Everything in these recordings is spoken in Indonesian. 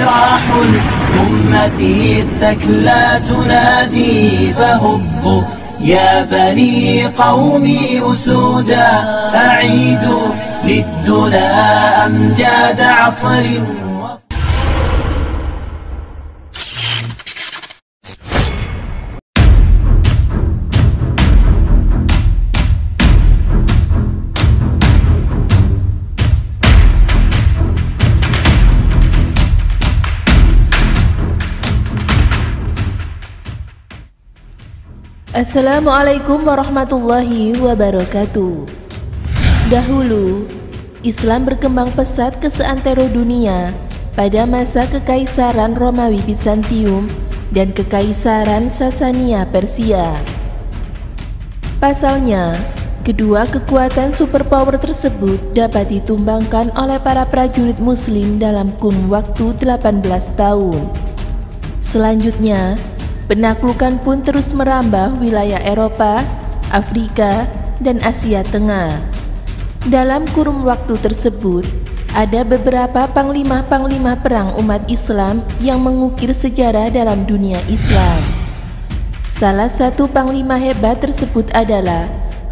جراح الأمة الثكلى تنادي فهبوا يا بني قومي أسودا أعيدوا للدنا أمجاد عصر. Assalamualaikum warahmatullahi wabarakatuh. Dahulu, Islam berkembang pesat ke seantero dunia pada masa Kekaisaran Romawi Bizantium dan Kekaisaran Sasania Persia. Pasalnya, kedua kekuatan superpower tersebut dapat ditumbangkan oleh para prajurit muslim dalam kurun waktu 18 tahun. Selanjutnya, penaklukan pun terus merambah wilayah Eropa, Afrika, dan Asia Tengah. Dalam kurun waktu tersebut, ada beberapa panglima-panglima perang umat Islam yang mengukir sejarah dalam dunia Islam. Salah satu panglima hebat tersebut adalah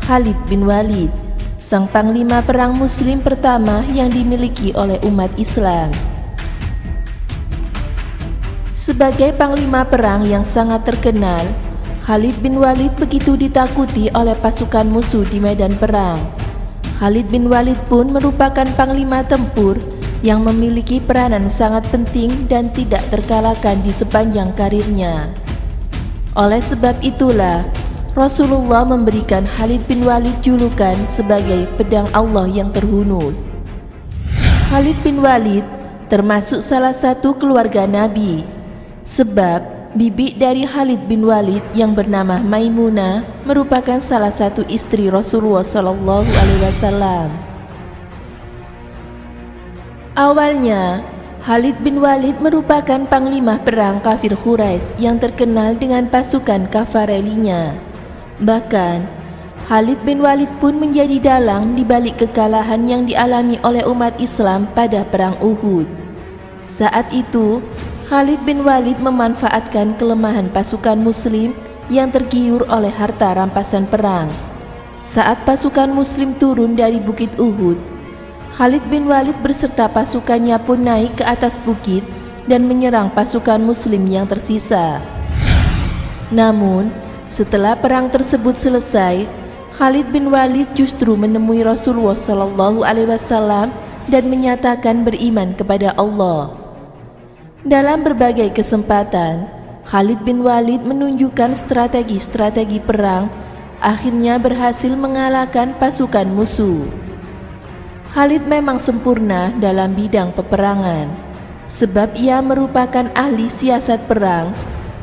Khalid bin Walid, sang panglima perang muslim pertama yang dimiliki oleh umat Islam. Sebagai panglima perang yang sangat terkenal, Khalid bin Walid begitu ditakuti oleh pasukan musuh di medan perang. Khalid bin Walid pun merupakan panglima tempur yang memiliki peranan sangat penting dan tidak terkalahkan di sepanjang karirnya. Oleh sebab itulah, Rasulullah memberikan Khalid bin Walid julukan sebagai pedang Allah yang terhunus. Khalid bin Walid termasuk salah satu keluarga Nabi, sebab bibi dari Khalid bin Walid yang bernama Maimunah merupakan salah satu istri Rasulullah SAW. Awalnya, Khalid bin Walid merupakan panglima perang kafir Quraisy yang terkenal dengan pasukan kavalerinya. Bahkan, Khalid bin Walid pun menjadi dalang di balik kekalahan yang dialami oleh umat Islam pada perang Uhud. Saat itu, Khalid bin Walid memanfaatkan kelemahan pasukan muslim yang tergiur oleh harta rampasan perang. Saat pasukan muslim turun dari bukit Uhud, Khalid bin Walid beserta pasukannya pun naik ke atas bukit dan menyerang pasukan muslim yang tersisa. Namun, setelah perang tersebut selesai, Khalid bin Walid justru menemui Rasulullah SAW dan menyatakan beriman kepada Allah. Dalam berbagai kesempatan, Khalid bin Walid menunjukkan strategi-strategi perang, akhirnya berhasil mengalahkan pasukan musuh. Khalid memang sempurna dalam bidang peperangan, sebab ia merupakan ahli siasat perang,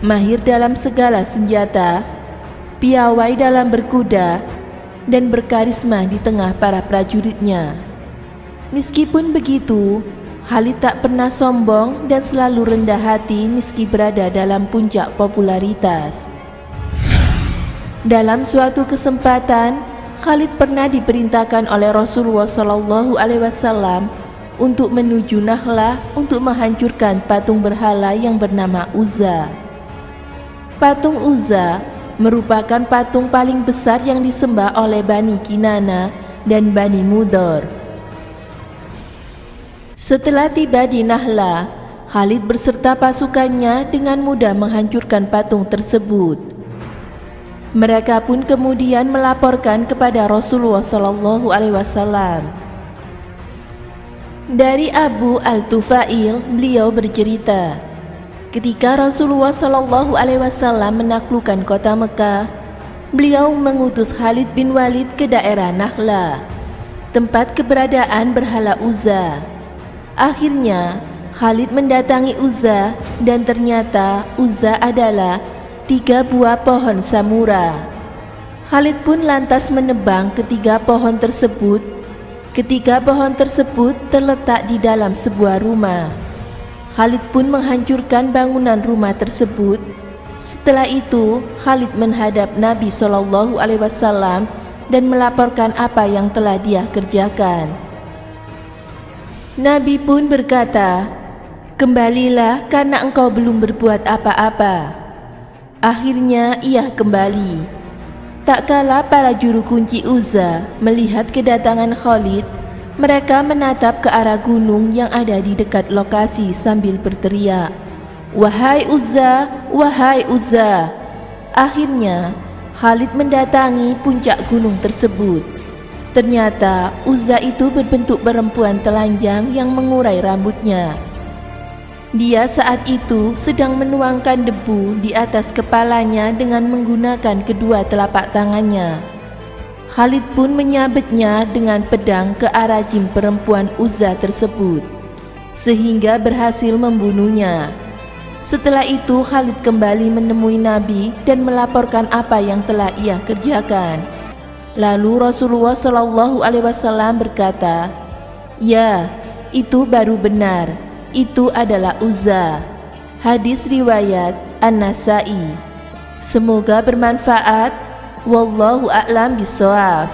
mahir dalam segala senjata, piawai dalam berkuda, dan berkarisma di tengah para prajuritnya. Meskipun begitu, Khalid tak pernah sombong dan selalu rendah hati meski berada dalam puncak popularitas. Dalam suatu kesempatan, Khalid pernah diperintahkan oleh Rasulullah SAW untuk menuju Nakhlah untuk menghancurkan patung berhala yang bernama Uzza. Patung Uzza merupakan patung paling besar yang disembah oleh Bani Kinana dan Bani Mudhar. Setelah tiba di Nakhlah, Khalid berserta pasukannya dengan mudah menghancurkan patung tersebut. Mereka pun kemudian melaporkan kepada Rasulullah SAW. Dari Abu Al-Tufail, beliau bercerita, ketika Rasulullah SAW menaklukkan kota Mekah, beliau mengutus Khalid bin Walid ke daerah Nakhlah, tempat keberadaan berhala Uzza. Akhirnya, Khalid mendatangi Uzza dan ternyata Uzza adalah 3 buah pohon samura. Khalid pun lantas menebang ketiga pohon tersebut. Ketiga pohon tersebut terletak di dalam sebuah rumah. Khalid pun menghancurkan bangunan rumah tersebut. Setelah itu, Khalid menghadap Nabi SAW dan melaporkan apa yang telah dia kerjakan. Nabi pun berkata, kembalilah karena engkau belum berbuat apa-apa." Akhirnya ia kembali. Tak kala para juru kunci Uzza melihat kedatangan Khalid, mereka menatap ke arah gunung yang ada di dekat lokasi sambil berteriak, "Wahai Uzza, wahai Uzza." Akhirnya Khalid mendatangi puncak gunung tersebut. Ternyata Uzza itu berbentuk perempuan telanjang yang mengurai rambutnya. Dia saat itu sedang menuangkan debu di atas kepalanya dengan menggunakan kedua telapak tangannya. Khalid pun menyabetnya dengan pedang ke arah jin perempuan Uzza tersebut, sehingga berhasil membunuhnya. Setelah itu Khalid kembali menemui Nabi dan melaporkan apa yang telah ia kerjakan. Lalu Rasulullah SAW berkata, "Ya, itu baru benar. Itu adalah Uzza." Hadis riwayat An-Nasai. Semoga bermanfaat. Wallahu a'lam bishawab.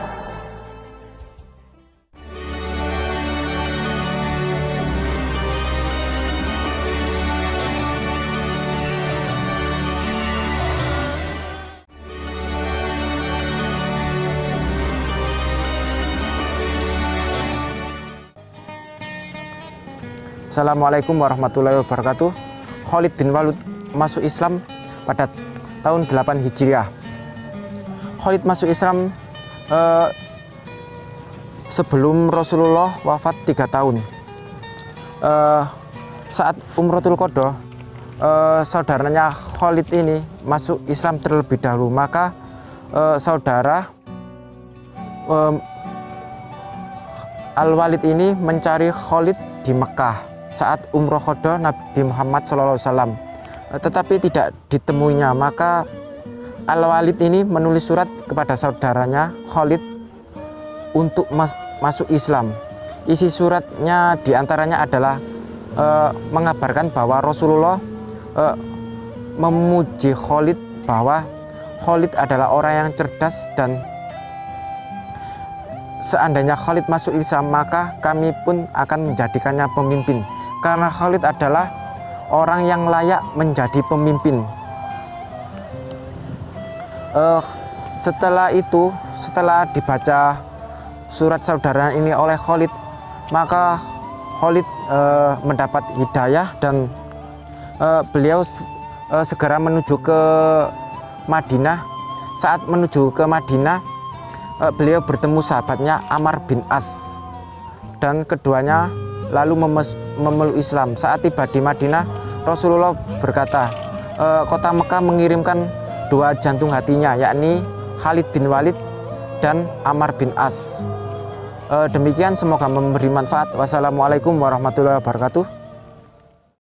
Assalamualaikum warahmatullahi wabarakatuh. Khalid bin Walid masuk Islam pada tahun 8 Hijriah. Khalid masuk Islam sebelum Rasulullah wafat 3 tahun. Saat Umratul Qadha, saudaranya Khalid ini masuk Islam terlebih dahulu. Maka saudara Al-Walid ini mencari Khalid di Mekah saat Umrah Qadha Nabi Muhammad SAW, tetapi tidak ditemuinya. Maka Al-Walid ini menulis surat kepada saudaranya Khalid untuk masuk Islam. Isi suratnya diantaranya adalah mengabarkan bahwa Rasulullah memuji Khalid, bahwa Khalid adalah orang yang cerdas dan seandainya Khalid masuk Islam maka kami pun akan menjadikannya pemimpin, karena Khalid adalah orang yang layak menjadi pemimpin. Setelah itu, setelah dibaca surat saudara ini oleh Khalid, maka Khalid mendapat hidayah dan beliau segera menuju ke Madinah. Saat menuju ke Madinah, beliau bertemu sahabatnya Amr bin As dan keduanya lalu memeluk Islam. Saat tiba di Madinah, Rasulullah berkata, kota Mekah mengirimkan 2 jantung hatinya, yakni Khalid bin Walid dan Amr bin As. Demikian, semoga memberi manfaat. Wassalamualaikum warahmatullahi wabarakatuh.